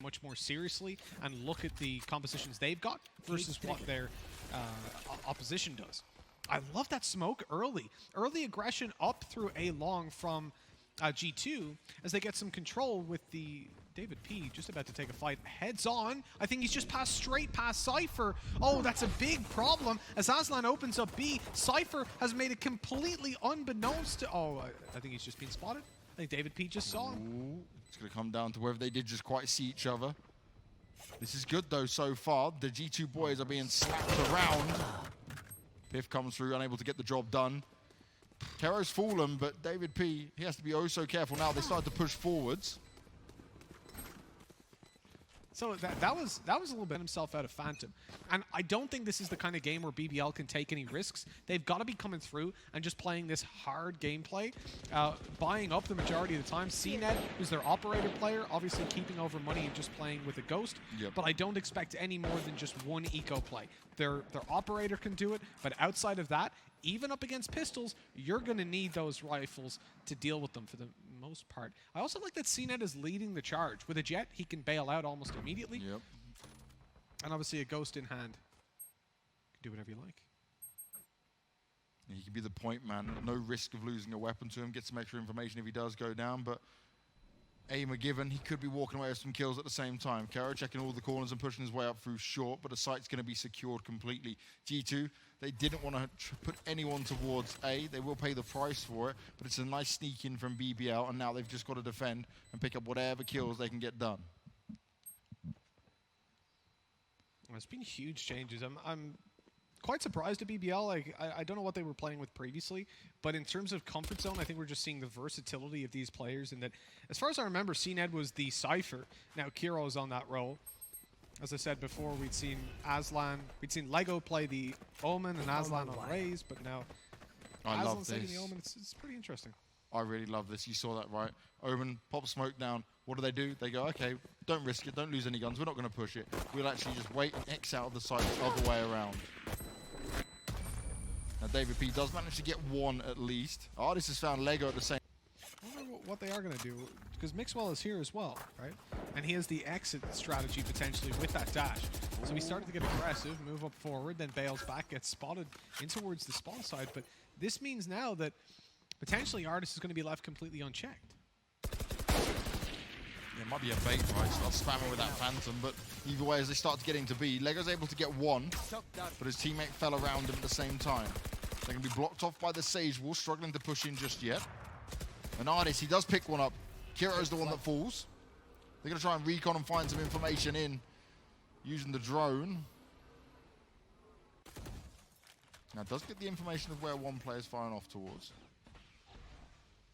much more seriously and look at the compositions they've got versus what their opposition does. I love that smoke early. Early aggression up through A long from G2 as they get some control with the David P just about to take a fight heads on. I think he's just passed straight past Cypher. Oh, that's a big problem as Aslan opens up B. Cypher has made it completely unbeknownst to... Oh, I think he's just been spotted. I think David P just saw him. Ooh, it's going to come down to whether they did just quite see each other. This is good, though, so far. The G2 boys are being slapped around. Piff comes through, unable to get the job done. Kero's fallen, but David P, he has to be oh so careful now. They started to push forwards. So that was a little bit himself out of Phantom. And I don't think this is the kind of game where BBL can take any risks. They've got to be coming through and just playing this hard gameplay, buying up the majority of the time. CNET, who's their operator player, obviously keeping over money and just playing with a ghost. Yep. But I don't expect any more than just one eco play. Their operator can do it, but outside of that, even up against pistols, you're going to need those rifles to deal with them for the most part. I also like that CNET is leading the charge. With a jet, he can bail out almost immediately. Yep. And obviously a ghost in hand. You can do whatever you like. He can be the point man. No risk of losing a weapon to him. Get some extra information if he does go down, but aim are given. He could be walking away with some kills at the same time. Kero checking all the corners and pushing his way up through short, but the site's going to be secured completely. G2, they didn't want to put anyone towards A. They will pay the price for it, but it's a nice sneak in from BBL, and now they've just got to defend and pick up whatever kills they can get done. There's been huge changes. I'm quite surprised at BBL. Like, I don't know what they were playing with previously, but in terms of comfort zone, I think we're just seeing the versatility of these players. And that, as far as I remember, CNED was the Cypher. Now Kiro's on that role. As I said before, we'd seen Aslan, we'd seen LEGOO play the Omen and Aslan on Raze, but now Aslan's taking the Omen. It's pretty interesting. I really love this. You saw that, right? Omen, pop smoke down. What do? They go, okay, don't risk it. Don't lose any guns. We're not going to push it. We'll actually just wait and X out of the site the other way around. Now, David P does manage to get one at least. Artist has found LEGOO at the same. I wonder what they are going to do, because Mixwell is here as well, right? And he has the exit strategy potentially with that dash. So he started to get aggressive, move up forward, then bails back, gets spotted in towards the spawn side. But this means now that potentially Artist is going to be left completely unchecked. Yeah, it might be a bait, right? Start spamming with that Phantom, but either way, as they start to get into B, LEGOO's able to get one, but his teammate fell around him at the same time. They're going to be blocked off by the Sage Wall, struggling to push in just yet. And Artist, he does pick one up. Kiro's the one that falls. They're going to try and recon and find some information in using the drone. Now, it does get the information of where one player's firing off towards.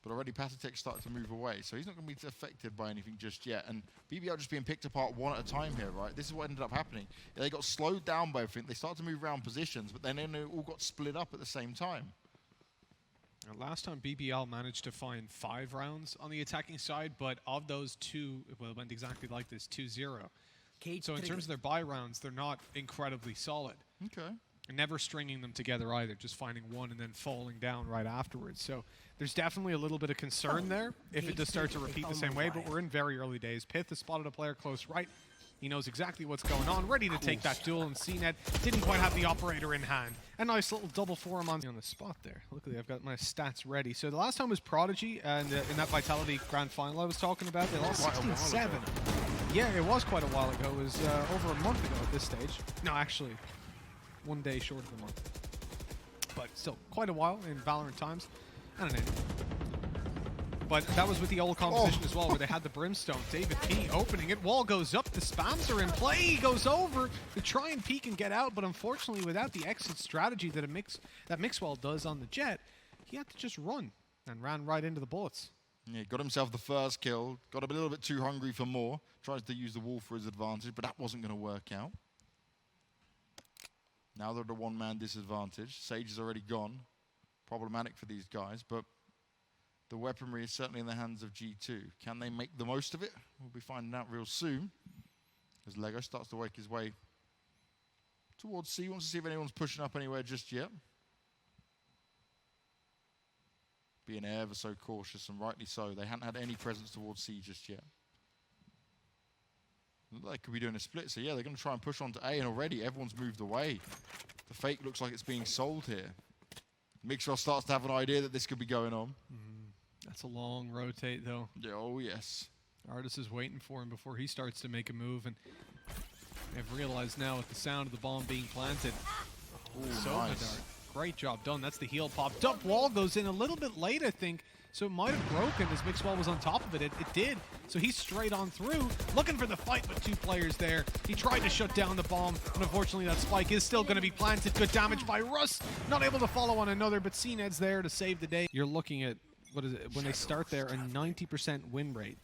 But already Patatek started to move away, so he's not going to be affected by anything just yet. And BBL just being picked apart one at a time here, right? This is what ended up happening. They got slowed down by everything. They started to move around positions, but then they all got split up at the same time. Last time BBL managed to find 5 rounds on the attacking side, but of those 2, well, it went exactly like this, 2-0. So in terms of their buy rounds, they're not incredibly solid. Okay. And never stringing them together either, just finding one and then falling down right afterwards. So there's definitely a little bit of concern there if it does start to repeat the same way, but we're in very early days. Pith has spotted a player close right. He knows exactly what's going on, ready to take that duel, and CNET didn't quite have the operator in hand. A nice little double for him on the spot there. Luckily, I've got my stats ready. So the last time was Prodigy, and in that Vitality Grand Final I was talking about, they lost 16-7. Yeah, it was quite a while ago. It was over a month ago at this stage. No, actually, 1 day short of a month. But still, quite a while in Valorant times. I don't know. But that was with the old composition as well, where they had the Brimstone. David P opening it. Wall goes up. The spams are in play. He goes over to try and peek and get out. But unfortunately, without the exit strategy that Mixwell does on the jet, he had to just run and ran right into the bullets. Yeah, got himself the first kill. Got a little bit too hungry for more. Tries to use the wall for his advantage, but that wasn't going to work out. Now they're at a one-man disadvantage. Sage is already gone. Problematic for these guys, but the weaponry is certainly in the hands of G2. Can they make the most of it? We'll be finding out real soon. As LEGOO starts to work his way towards C. Wants to see if anyone's pushing up anywhere just yet. Being ever so cautious, and rightly so. They hadn't had any presence towards C just yet. They could be doing a split, so yeah, they're going to try and push on to A, and already everyone's moved away. The fake looks like it's being sold here. Mixwell starts to have an idea that this could be going on. That's a long rotate, though. Yeah, oh, yes. Artis is waiting for him before he starts to make a move, and they've realized now with the sound of the bomb being planted. Oh, nice. Great job done. That's the heel pop. Dump wall goes in a little bit late, I think. So it might have broken as Mixwell was on top of it. It did. So he's straight on through, looking for the fight with two players there. He tried to shut down the bomb, and unfortunately that spike is still going to be planted. Good damage by Russ. Not able to follow on another, but CNED's there to save the day. You're looking at, what is it, when they start there, a 90% win rate.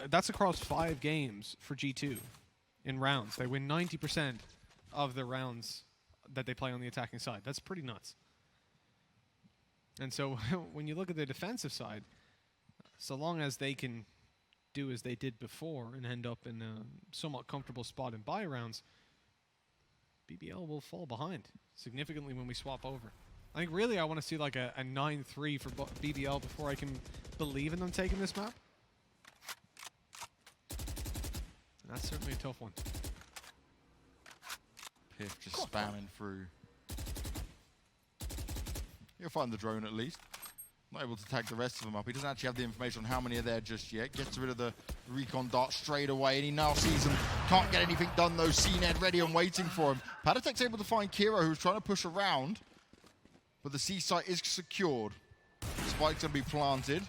That's across 5 games for G2 in rounds. They win 90% of the rounds that they play on the attacking side. That's pretty nuts. And so when you look at the defensive side, so long as they can do as they did before and end up in a somewhat comfortable spot in buy rounds, BBL will fall behind significantly when we swap over. I think really I want to see like a 9-3 for BBL before I can believe in them taking this map. And that's certainly a tough one. Piff just spamming through. He'll find the drone at least. Not able to tag the rest of them up. He doesn't actually have the information on how many are there just yet. Gets rid of the recon dart straight away, and he now sees them. Can't get anything done though. CNED ready and waiting for him. Patatek's able to find Kiro, who's trying to push around, but the C site is secured. Spike's gonna be planted.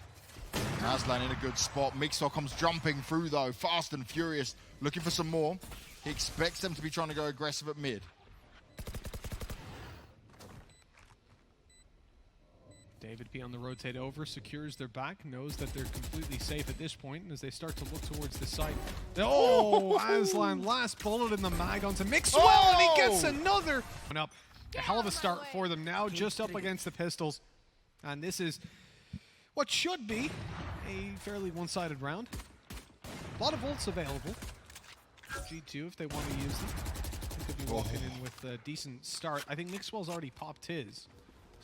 Aslan in a good spot. Mixwell comes jumping through though, fast and furious, looking for some more. He expects them to be trying to go aggressive at mid. David P on the rotate over, secures their back, knows that they're completely safe at this point, and as they start to look towards the site. Oh, Aslan, last bullet in the mag onto Mixwell, and he gets another. Up. A hell of a start for them now, just up against the pistols. And this is what should be a fairly one-sided round. A lot of ults available. G2, if they want to use them. They could be walking in with a decent start. I think Mixwell's already popped his.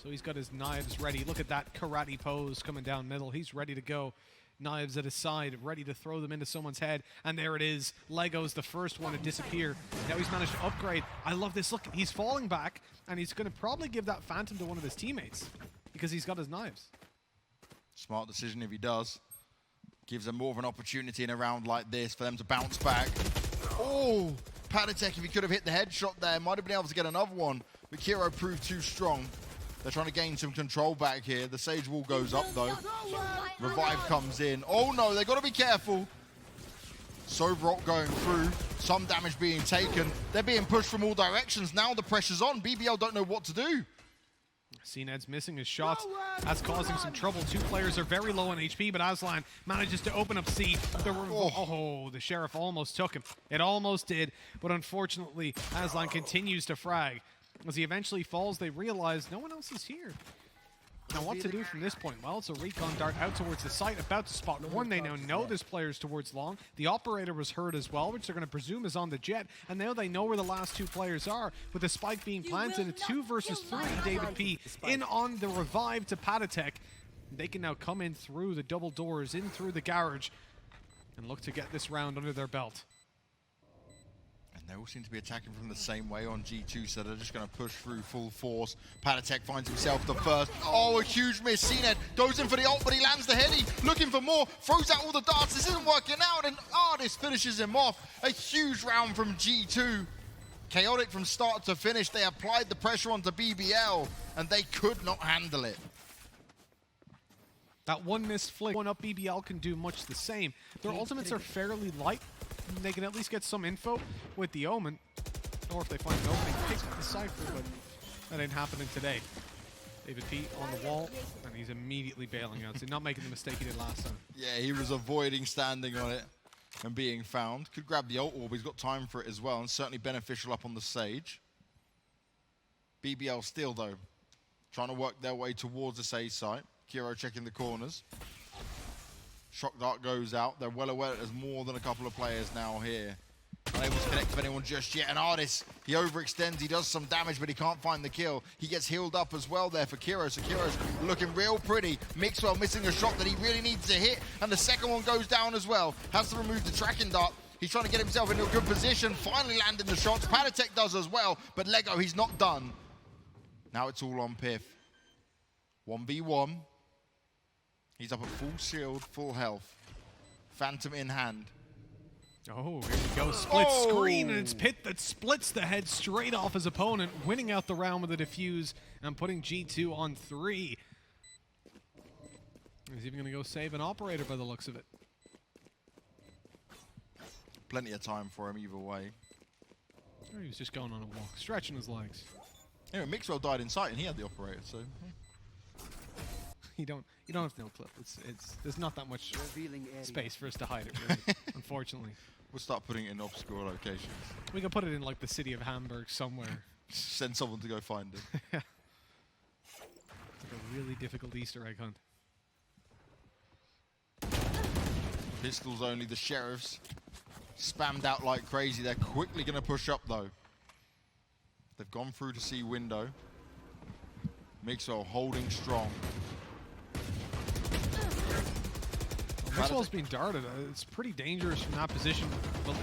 So he's got his knives ready. Look at that karate pose coming down middle. He's ready to go. Knives at his side, ready to throw them into someone's head. And there it is. LEGOO's the first one to disappear. Now he's managed to upgrade. I love this. Look, he's falling back, and he's going to probably give that Phantom to one of his teammates because he's got his knives. Smart decision if he does. Gives them more of an opportunity in a round like this for them to bounce back. Oh, Patatek, if he could have hit the headshot there, might have been able to get another one. But Kiro proved too strong. They're trying to gain some control back here. The Sage Wall goes up, though. Revive comes in. Oh, no, they've got to be careful. Sobrok going through. Some damage being taken. They're being pushed from all directions. Now the pressure's on. BBL don't know what to do. CNED's missing his shots. That's causing some trouble. 2 players are very low on HP, but Aslan manages to open up C. The Sheriff almost took him. It almost did, but unfortunately, Aslan continues to frag. As he eventually falls, they realize no one else is here. Now what to do from this point? Well, it's a recon dart out towards the site, about to spot one. They now know this player's towards long. The operator was hurt as well, which they're going to presume is on the jet. And now they know where the last 2 players are. With the spike being planted, a 2 versus 3, David P in on the revive to Patatek. They can now come in through the double doors, in through the garage, and look to get this round under their belt. And they all seem to be attacking from the same way on G2, so they're just going to push through full force. Patatek finds himself the first. Oh, a huge miss. CNED goes in for the ult, but he lands the heady. Looking for more. Throws out all the darts. This isn't working out, and Artis finishes him off. A huge round from G2. Chaotic from start to finish. They applied the pressure onto BBL, and they could not handle it. That one missed flick, one up, BBL can do much the same. Their ultimates are fairly light. They can at least get some info with the Omen. Or if they find an opening, pick up the Cypher, but that ain't happening today. David P on the wall, and he's immediately bailing out. So not making the mistake he did last time. Yeah, he was avoiding standing on it and being found. Could grab the ult orb, he's got time for it as well, and certainly beneficial up on the Sage. BBL still, though, trying to work their way towards the Sage site. Kiro checking the corners. Shock dart goes out. They're well aware that there's more than a couple of players now here. Unable to connect with anyone just yet. And Artis, he overextends. He does some damage, but he can't find the kill. He gets healed up as well there for Kiro. So Kiro's looking real pretty. Mixwell missing a shot that he really needs to hit. And the second one goes down as well. Has to remove the tracking dart. He's trying to get himself into a good position, finally landing the shots. Patatek does as well, but LEGOO, he's not done. Now it's all on Pith. 1v1. He's up at full shield, full health. Phantom in hand. Oh, here we go. Split screen, and it's Pith that splits the head straight off his opponent, winning out the round with a defuse and putting G2 on 3. He's even going to go save an operator by the looks of it. Plenty of time for him either way. Oh, he was just going on a walk, stretching his legs. Anyway, Mixwell died in sight and he had the operator, so... You don't have no clip. There's not that much space for us to hide it, really, unfortunately. We'll start putting it in obscure locations. We can put it in like the city of Hamburg somewhere. Send someone to go find it. Yeah. It's like a really difficult Easter egg hunt. Pistols only, the sheriffs spammed out like crazy. They're quickly going to push up though. They've gone through to see window. Mixwell holding strong. Mixwell's being darted. It's pretty dangerous from that position. But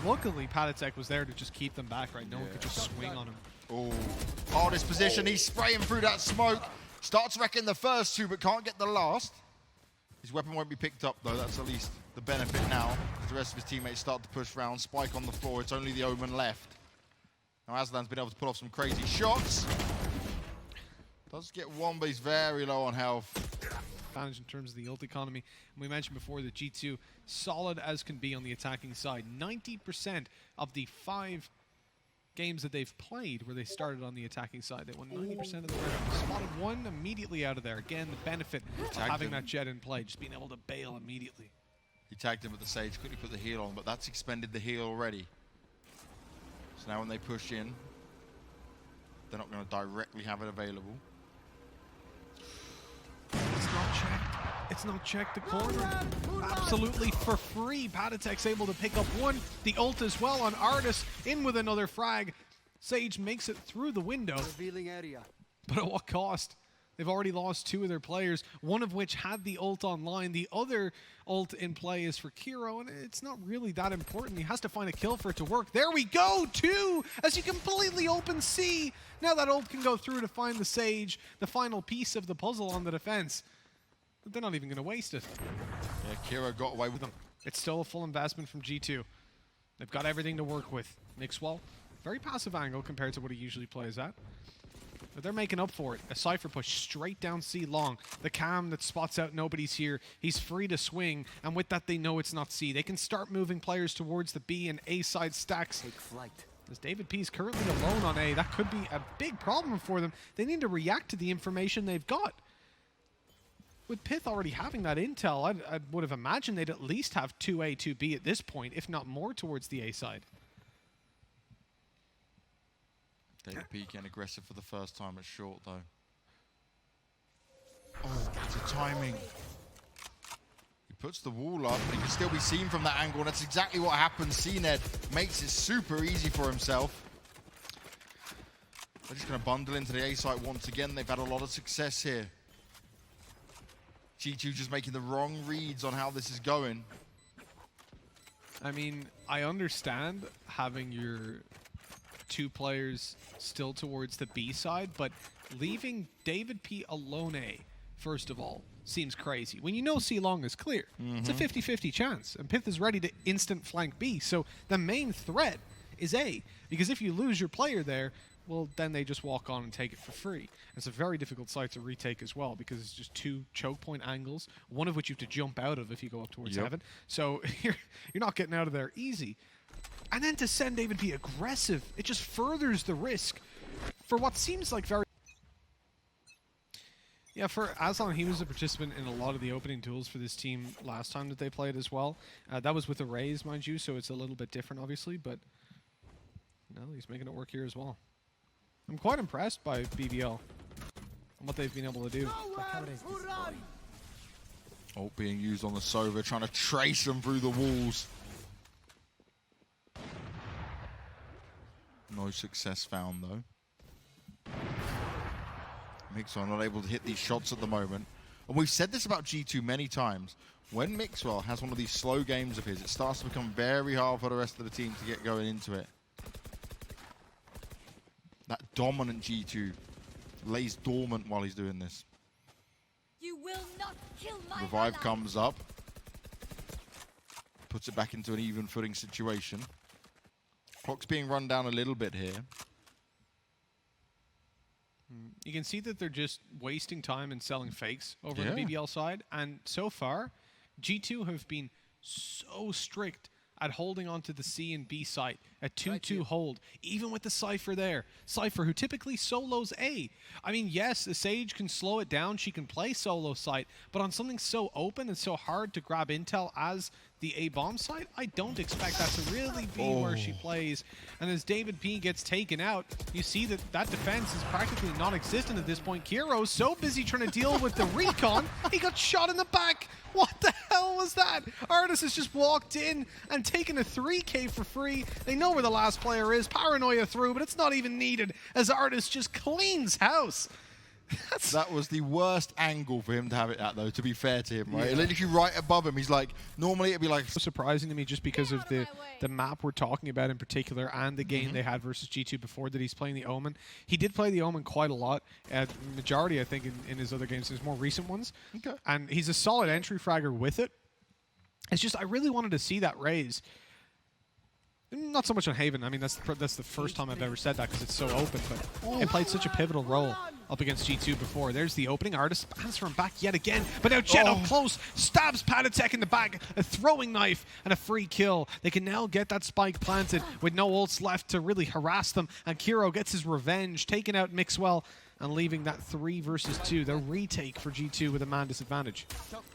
luckily, Patatek was there to just keep them back, right? No one could just swing on him. Oh, this position. He's spraying through that smoke. Starts wrecking the first two, but can't get the last. His weapon won't be picked up, though. That's at least the benefit now. As the rest of his teammates start to push round. Spike on the floor. It's only the Omen left. Now, Aslan's been able to pull off some crazy shots. Does get one, but he's very low on health. Advantage in terms of the ult economy. And we mentioned before that G2 solid as can be on the attacking side. 90% of the 5 games that they've played where they started on the attacking side, they won 90% of the rounds. Spotted one immediately out of there. Again, the benefit of having that jet in play, just being able to bail immediately. He tagged him with the Sage, quickly put the heal on, but that's expended the heal already. So now when they push in, they're not going to directly have it available. It's not checked the corner. Absolutely for free. Patatek's able to pick up one. The ult as well on Artis. In with another frag. Sage makes it through the window. Revealing area. But at what cost? They've already lost 2 of their players, one of which had the ult online. The other ult in play is for Kiro, and it's not really that important. He has to find a kill for it to work. There we go, 2! As you completely open C. Now that ult can go through to find the Sage, the final piece of the puzzle on the defense. But they're not even going to waste it. Yeah, Kiro got away with them. It's still a full investment from G2. They've got everything to work with. Mixwell, very passive angle compared to what he usually plays at. But they're making up for it. A Cypher push straight down C long. The cam that spots out nobody's here. He's free to swing, and with that they know it's not C. They can start moving players towards the B and A side stacks. Take flight. As David P is currently alone on A, that could be a big problem for them. They need to react to the information they've got. With Pith already having that intel, I would have imagined they'd at least have 2A, 2B at this point, if not more towards the A side. David P getting aggressive for the first time at short, though. Oh, the timing. He puts the wall up, but he can still be seen from that angle, and that's exactly what happens. CNED makes it super easy for himself. They're just going to bundle into the A site once again. They've had a lot of success here. G2 just making the wrong reads on how this is going. I mean, I understand having your 2 players still towards the B side, but leaving David P alone A, first of all, seems crazy. When you know C long is clear, it's a 50-50 chance, and Pith is ready to instant flank B, so the main threat is A, because if you lose your player there, well, then they just walk on and take it for free. It's a very difficult site to retake as well, because it's just 2 choke point angles, one of which you have to jump out of if you go up towards heaven. So you're not getting out of there easy. And then to send David P aggressive, it just furthers the risk for what seems like very... Yeah, for Aslan, he was a participant in a lot of the opening duels for this team last time that they played as well. That was with the Rays, mind you, so it's a little bit different, obviously, but no, he's making it work here as well. I'm quite impressed by BBL and what they've been able to do. Ult being used on the Sova, trying to trace them through the walls. No success found, though. Mixwell not able to hit these shots at the moment. And we've said this about G2 many times. When Mixwell has one of these slow games of his, it starts to become very hard for the rest of the team to get going into it. That dominant G2 lays dormant while he's doing this. You will not kill my Revive ally. comes up. Puts it back into an even footing situation. Clock's being run down a little bit here. You can see that they're just wasting time and selling fakes over on the BBL side. And so far, G2 have been so strict at holding on to the C and B site, a 2-2 hold, even with the Cypher there. Cypher, who typically solos A. I mean, yes, the Sage can slow it down. She can play solo site. But on something so open and so hard to grab intel as the A-bomb site, I don't expect that to really be where she plays. And as David P gets taken out, you see that that defense is practically non-existent at this point. Kiro's so busy trying to deal with the recon, he got shot in the back. What the hell was that? Artis has just walked in and taken a 3K for free. They know where the last player is. Paranoia through, but it's not even needed as Artis just cleans house. That was the worst angle for him to have it at, though, to be fair to him, right? Yeah. Literally right above him. He's like, normally it'd be like... Surprising to me just because of the map we're talking about in particular and the game they had versus G2 before that he's playing the Omen. He did play the Omen quite a lot, majority, I think, in his other games, his more recent ones. Okay. And he's a solid entry fragger with it. It's just, I really wanted to see that raise. Not so much on Haven. I mean, that's the first time I've ever said that because it's so open, but it played such a pivotal role up against G2 before. There's the opening. Artis answer him back yet again, but now Jet up close, stabs Patatek in the back, a throwing knife, and a free kill. They can now get that spike planted with no ults left to really harass them, and Kiro gets his revenge, taking out Mixwell, and leaving that 3 versus 2, the retake for G2 with a man disadvantage.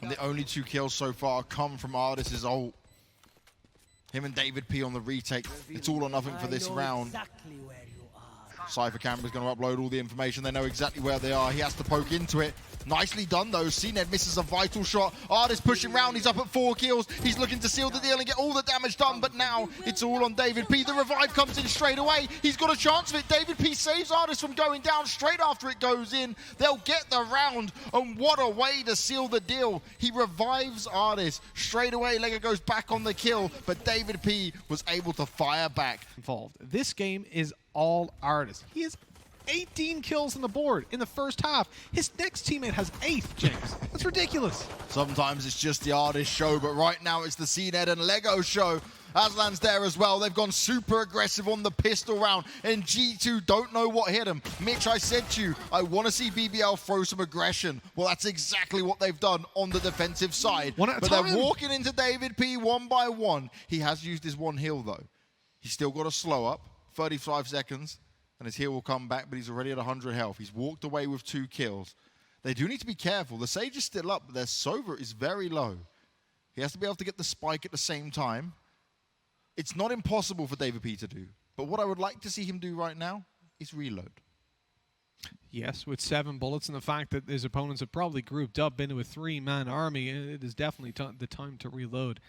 And the only 2 kills so far come from Artis' ult. Him and David P on the retake. It's all or nothing for this round. Cypher Camera's going to upload all the information. They know exactly where they are. He has to poke into it. Nicely done, though. CNED misses a vital shot. Artis pushing round. He's up at 4 kills. He's looking to seal the deal and get all the damage done. But now it's all on David P. The revive comes in straight away. He's got a chance of it. David P saves Artis from going down straight after it goes in. They'll get the round. And what a way to seal the deal. He revives Artis. Straight away, LEGOO goes back on the kill. But David P was able to fire back. Involved. This game is all Artis. He is 18 kills on the board in the first half. His next teammate has 8, James. That's ridiculous. Sometimes it's just the Artis show, but right now it's the CNED and LEGOO show. Aslan's there as well. They've gone super aggressive on the pistol round, and G2 don't know what hit them. Mitch, I said to you, I want to see BBL throw some aggression. Well, that's exactly what they've done on the defensive side. But they're walking into David P one by one. He has used his one heal, though. He's still got to slow up. 35 seconds. And his heal will come back, but he's already at 100 health. He's walked away with 2 kills. They do need to be careful. The Sage is still up, but their Sova is very low. He has to be able to get the spike at the same time. It's not impossible for David P to do. But what I would like to see him do right now is reload. Yes, with 7 bullets and the fact that his opponents have probably grouped up into a 3-man army, it is definitely the time to reload.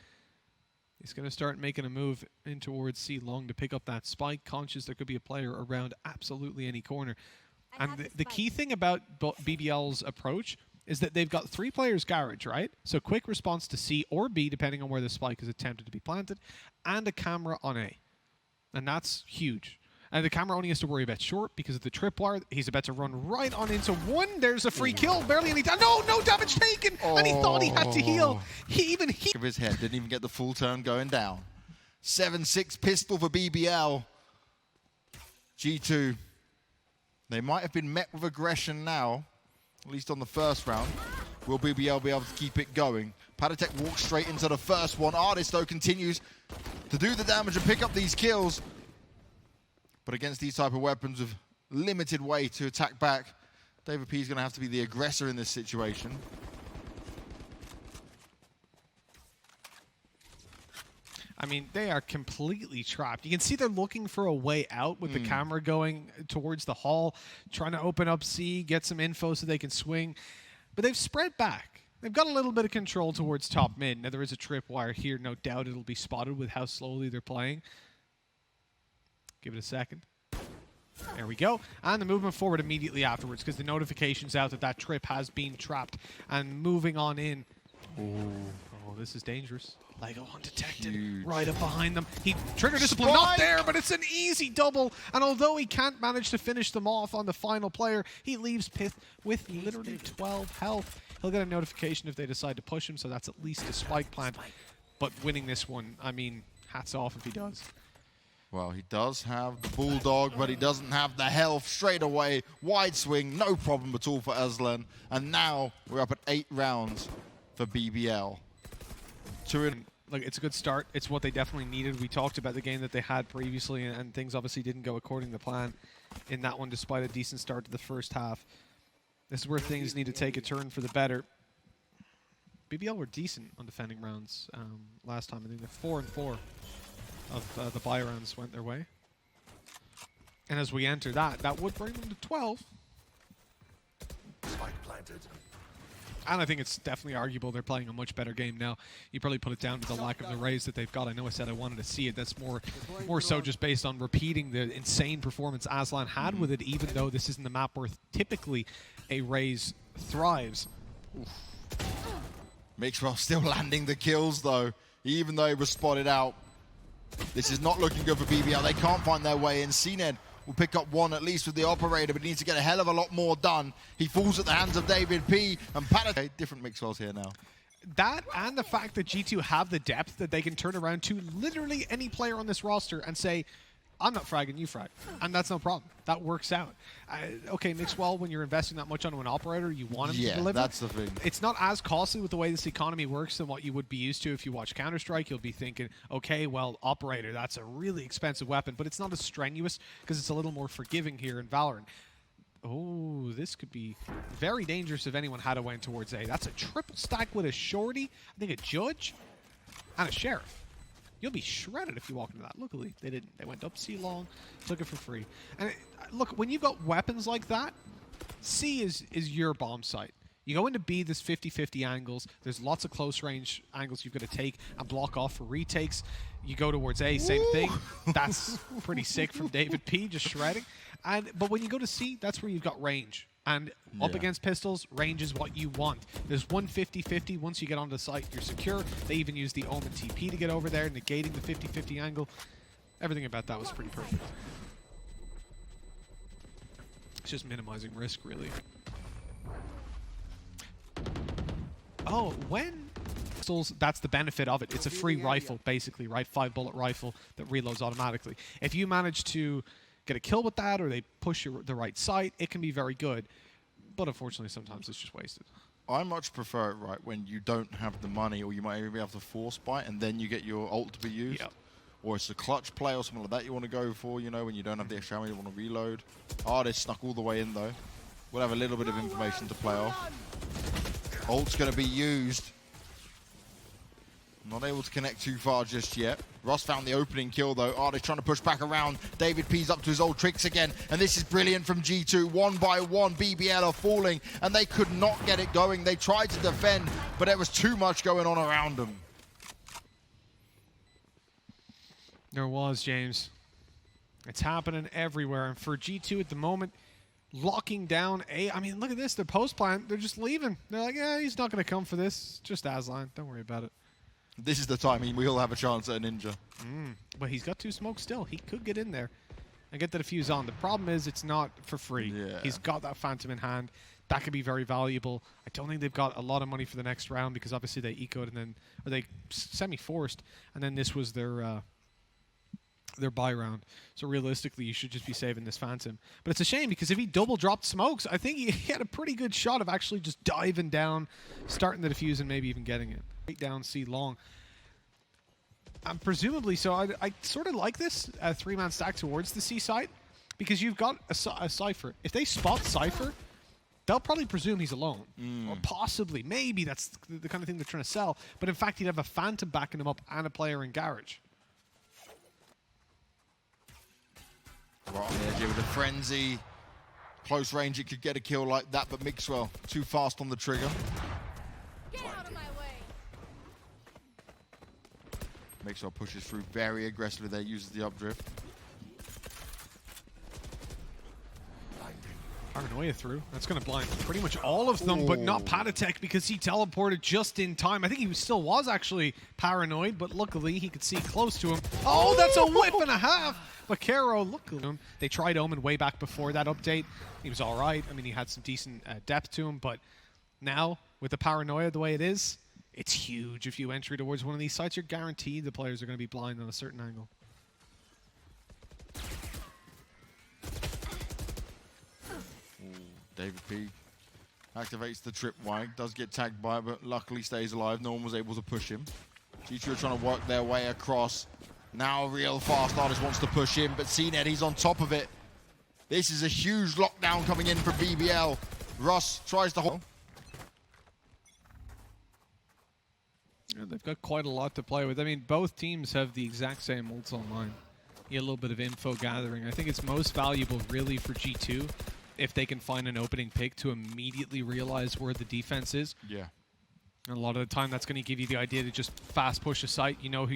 He's going to start making a move in towards C long to pick up that spike, conscious there could be a player around absolutely any corner. And the key thing about BBL's approach is that they've got 3 players garage, right? So quick response to C or B, depending on where the spike is attempted to be planted, and a camera on A. And that's huge. And the camera only has to worry about short because of the tripwire. He's about to run right on into 1. There's a free kill. Barely any damage. No damage taken. And he thought he had to heal. He of his head. Didn't even get the full turn going down. 7-6 pistol for BBL. G2. They might have been met with aggression now, at least on the first round. Will BBL be able to keep it going? Patatek walks straight into the first one. Artis, though, continues to do the damage and pick up these kills. But against these type of weapons with limited way to attack back, David P is going to have to be the aggressor in this situation. I mean, they are completely trapped. You can see they're looking for a way out with the camera going towards the hall, trying to open up C, get some info so they can swing. But they've spread back. They've got a little bit of control towards top mid. Now, there is a tripwire here. No doubt it'll be spotted with how slowly they're playing. Give it a second. There we go. And the movement forward immediately afterwards because the notification's out that that trip has been trapped. And moving on in. Oh, this is dangerous. LEGOO undetected. Huge. Right up behind them. He trigger discipline not there, but it's an easy double. And although he can't manage to finish them off on the final player, he leaves Pith with literally 12 health. He'll get a notification if they decide to push him, so that's at least a spike plant. But winning this one, I mean, hats off if he does. Well, he does have the Bulldog, but he doesn't have the health straight away. Wide swing, no problem at all for Aslan. And now we're up at 8 rounds for BBL. Look, it's a good start. It's what they definitely needed. We talked about the game that they had previously, and things obviously didn't go according to plan in that one, despite a decent start to the first half. This is where things need to take a turn for the better. BBL were decent on defending rounds last time. I think they're 4-4 of the bye rounds went their way. And as we enter that would bring them to 12. Spike planted. And I think it's definitely arguable they're playing a much better game now. You probably put it down to the lack of the raise that they've got. I know I said I wanted to see it. That's more so just based on repeating the insane performance Aslan had with it, even though this isn't the map where typically a raise thrives. Mixwell still landing the kills, though, even though he was spotted out. This is not looking good for BBL. They can't find their way in. CNED will pick up one at least with the operator, but he needs to get a hell of a lot more done. He falls at the hands of David P. and Pat. Different Mixwells here now. That and the fact that G2 have the depth that they can turn around to literally any player on this roster and say, I'm not fragging, you frag. And that's no problem. That works out. Okay, Mixwell, when you're investing that much onto an operator, you want him to deliver. Yeah, that's the thing. It's not as costly with the way this economy works than what you would be used to if you watch Counter-Strike. You'll be thinking, okay, well, operator, that's a really expensive weapon, but it's not as strenuous because it's a little more forgiving here in Valorant. Oh, this could be very dangerous if anyone had a win towards A. That's a triple stack with a shorty, I think a judge, and a sheriff. You'll be shredded if you walk into that. Luckily, they didn't. They went up C long, took it for free. And look, when you've got weapons like that, C is your bomb site. You go into B, there's 50-50 angles. There's lots of close range angles you've got to take and block off for retakes. You go towards A, same thing. That's pretty sick from David P, just shredding. But when you go to C, that's where you've got range. And up against pistols, range is what you want. There's one 50-50. Once you get onto the site, you're secure. They even use the Omen TP to get over there, negating the 50-50 angle. Everything about that was pretty perfect. It's just minimizing risk, really. Oh, when pistols, that's the benefit of it. It's a free rifle, basically, right? 5-bullet rifle that reloads automatically. If you manage to get a kill with that, or they push you the right site, it can be very good. But unfortunately, sometimes it's just wasted. I much prefer it, right, when you don't have the money, or you might even be able to force buy, and then you get your ult to be used. Yep. Or it's a clutch play or something like that you want to go for, you know, when you don't have the extra ammo, you want to reload. Oh, they snuck all the way in, though. We'll have a little bit of information to play off. Ult's going to be used. Not able to connect too far just yet. Ross found the opening kill, though. Artist trying to push back around. David P's up to his old tricks again. And this is brilliant from G2. One by one, BBL are falling. And they could not get it going. They tried to defend, but there was too much going on around them. There was, James. It's happening everywhere. And for G2 at the moment, locking down A. I mean, look at this. Their post plan, they're just leaving. They're like, yeah, he's not going to come for this. Just Aslan. Don't worry about it. This is the time we'll have a chance at a ninja. But he's got 2 smokes still. He could get in there and get the defuse on. The problem is it's not for free. Yeah. He's got that Phantom in hand. That could be very valuable. I don't think they've got a lot of money for the next round because obviously they ecoed and then, or they semi-forced, and then this was their buy round. So realistically, you should just be saving this Phantom. But it's a shame because if he double dropped smokes, I think he had a pretty good shot of actually just diving down, starting the defuse, and maybe even getting it. Right down C long. Presumably, so I sort of like this 3-man stack towards the C side because you've got a Cypher. If they spot Cypher, they'll probably presume he's alone. Or possibly, maybe that's the kind of thing they're trying to sell. But in fact, he'd have a Phantom backing him up and a player in Garage. Right on the edge here with a frenzy. Close range, it could get a kill like that, but Mixwell too fast on the trigger. Get out of my way. Mixwell pushes through very aggressively there, uses the updrift. Paranoia through. That's going to blind pretty much all of them, but not Patatek because he teleported just in time. I think he still was actually paranoid, but luckily he could see close to him. Oh, that's a whip and a half! But Kero, look at him. They tried Omen way back before that update. He was all right. I mean, he had some decent depth to him, but now, with the Paranoia the way it is, it's huge. If you enter towards one of these sites, you're guaranteed the players are going to be blind on a certain angle. David P activates the tripwire, does get tagged by it, but luckily stays alive. No one was able to push him. G2 are trying to work their way across. Now real fast artist wants to push in, but CNED, he's on top of it. This is a huge lockdown coming in for BBL. Russ tries to hold. Yeah, they've got quite a lot to play with. I mean, both teams have the exact same ults online. You get a little bit of info gathering. I think it's most valuable really for G2 if they can find an opening pick to immediately realize where the defense is. Yeah. And a lot of the time, that's going to give you the idea to just fast push a site. You know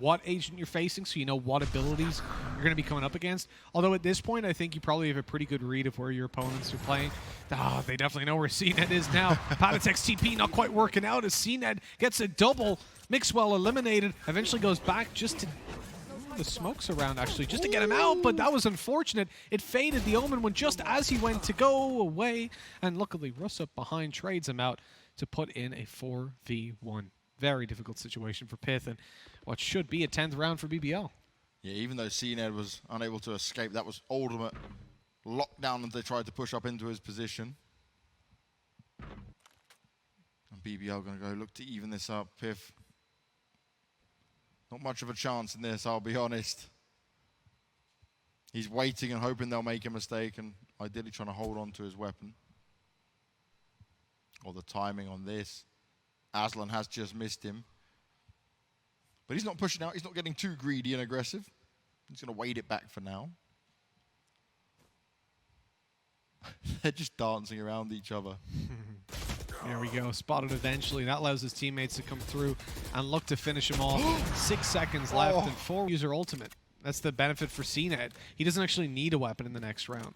what agent you're facing, so you know what abilities you're going to be coming up against. Although at this point, I think you probably have a pretty good read of where your opponents are playing. Oh, they definitely know where CNED is now. Patatek's TP not quite working out as CNED gets a double. Mixwell eliminated. Eventually goes back just to... the smokes around actually just to get him out, but that was unfortunate. It faded. The Omen one just as he went to go away, and luckily Russ up behind trades him out to put in a 4v1. Very difficult situation for Pith and what should be a 10th round for BBL. Yeah, even though CNED was unable to escape, that was ultimate lockdown as they tried to push up into his position. And BBL going to go look to even this up. Pith, not much of a chance in this, I'll be honest. He's waiting and hoping they'll make a mistake and ideally trying to hold on to his weapon. Or the timing on this. Aslan has just missed him. But he's not pushing out. He's not getting too greedy and aggressive. He's going to wait it back for now. They're just dancing around each other. There we go. Spotted eventually. That allows his teammates to come through and look to finish him off. 6 seconds left and 4 user ultimate. That's the benefit for CNED. He doesn't actually need a weapon in the next round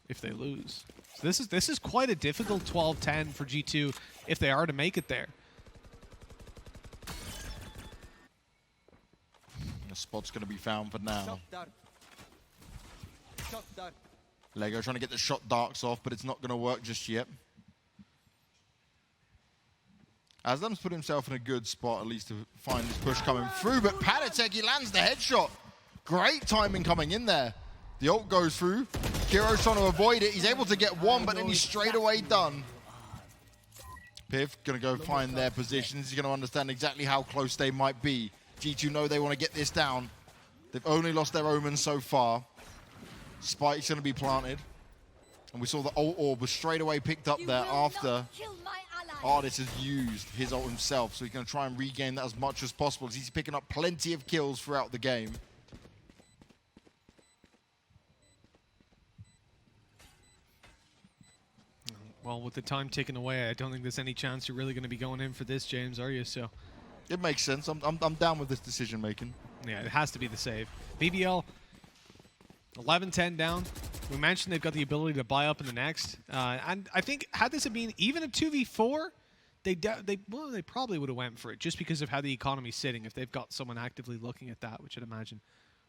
if they lose. So this is quite a difficult 12-10 for G2 if they are to make it there. The spot's going to be found for now. LEGOO trying to get the shot darks off, but it's not going to work just yet. Aslam's put himself in a good spot, at least to find this push coming through, but Patatek, he lands the headshot. Great timing coming in there. The ult goes through. Kiro's trying to avoid it. He's able to get one, but then he's straight away done. Piff going to go find their positions. He's going to understand exactly how close they might be. G2 know they want to get this down. They've only lost their Omen so far. Spike's going to be planted. And we saw the ult orb was straight away picked up there after Artist has used his ult himself. So he's going to try and regain that as much as possible. He's picking up plenty of kills throughout the game. Well, with the time ticking away, I don't think there's any chance you're really going to be going in for this, James, are you? So it makes sense. I'm down with this decision making. Yeah, it has to be the save. BBL 11-10 down. We mentioned they've got the ability to buy up in the next, and I think had this been even a 2v4, they probably would have went for it just because of how the economy's sitting. If they've got someone actively looking at that, which I'd imagine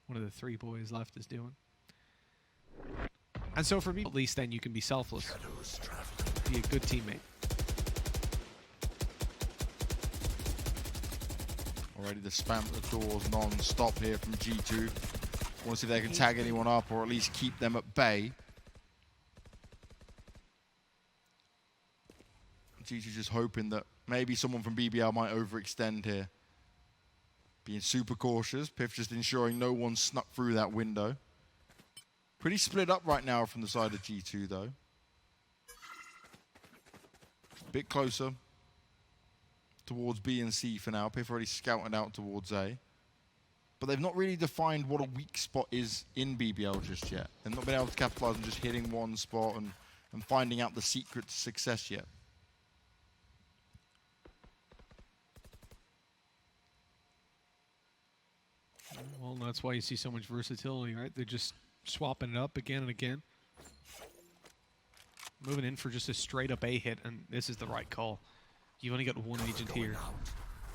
one of the 3 boys left is doing. And so for me, at least then you can be selfless. Be a good teammate. Already the spam at the doors non-stop here from G2. Want to see if they can tag anyone up or at least keep them at bay. G2 just hoping that maybe someone from BBL might overextend here. Being super cautious. Piff just ensuring no one snuck through that window. Pretty split up right now from the side of G2 though. Bit closer towards B and C for now. Piff already scouted out towards A. But they've not really defined what a weak spot is in BBL just yet. They've not been able to capitalize on just hitting one spot and finding out the secret to success yet. Well, that's why you see so much versatility, right? They're just swapping it up again and again. moving in for just a straight up A hit, and this is the right call. You've only got one agent here.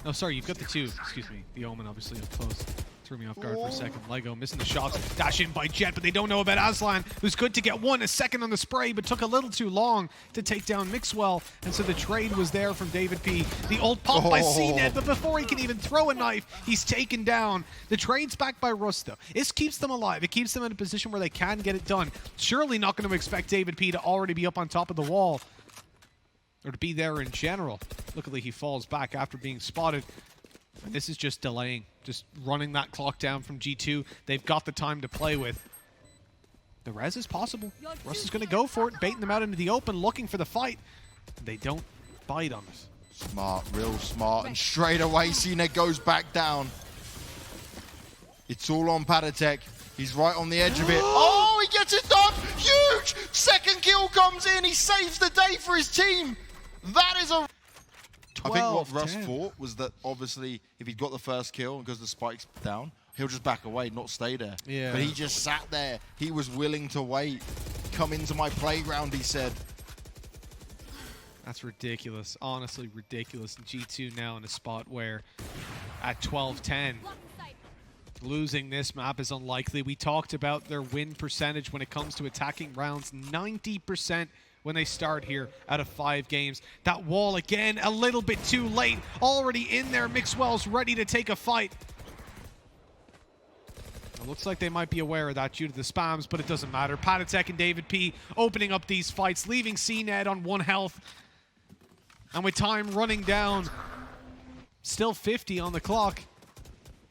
Oh, sorry, you've got the two. Excuse me. The Omen obviously up close. Threw me off guard for a second. LEGOO missing the shots. Dash in by Jet, but they don't know about Aslan, who's good to get a second on the spray, but took a little too long to take down Mixwell. And so the trade was there from David P. The old pop by CNED, but before he can even throw a knife, he's taken down. The trade's back by Rust, though. This keeps them alive. It keeps them in a position where they can get it done. Surely not going to expect David P. to already be up on top of the wall, or to be there in general. Luckily, he falls back after being spotted. And this is just delaying, just running that clock down from G2. They've got the time to play with. The res is possible. Russ is going to go for it, baiting them out into the open, looking for the fight. They don't bite on it. Smart, real smart, and straight away CNED goes back down. It's all on Patatek. He's right on the edge of it. Oh, he gets it done! Huge! Second kill comes in. He saves the day for his team. That is a... I think what Russ thought was that obviously if he'd got the first kill and because the spike's down, he'll just back away, not stay there. Yeah. But he just sat there. He was willing to wait. Come into my playground, he said. That's ridiculous. Honestly ridiculous. G2 now in a spot where at 12-10, losing this map is unlikely. We talked about their win percentage when it comes to attacking rounds. 90% when they start here out of 5 games. That wall again, a little bit too late. Already in there, Mixwell's ready to take a fight. It looks like they might be aware of that due to the spams, but it doesn't matter. Patatek and David P opening up these fights, leaving CNED on 1 health. And with time running down, still 50 on the clock.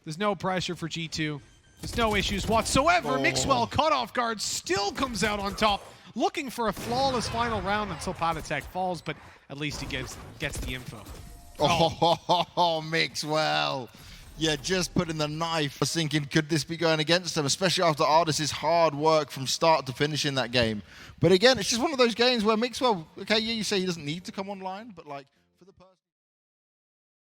There's no pressure for G2. There's no issues whatsoever. Mixwell caught off guard, still comes out on top, looking for a flawless final round until Patatek falls, but at least he gets the info. Oh, Mixwell. Yeah, just putting the knife. I was thinking, could this be going against him, especially after Ardis's hard work from start to finish in that game. But again, it's just one of those games where Mixwell, okay, yeah, you say he doesn't need to come online, but like, for the person...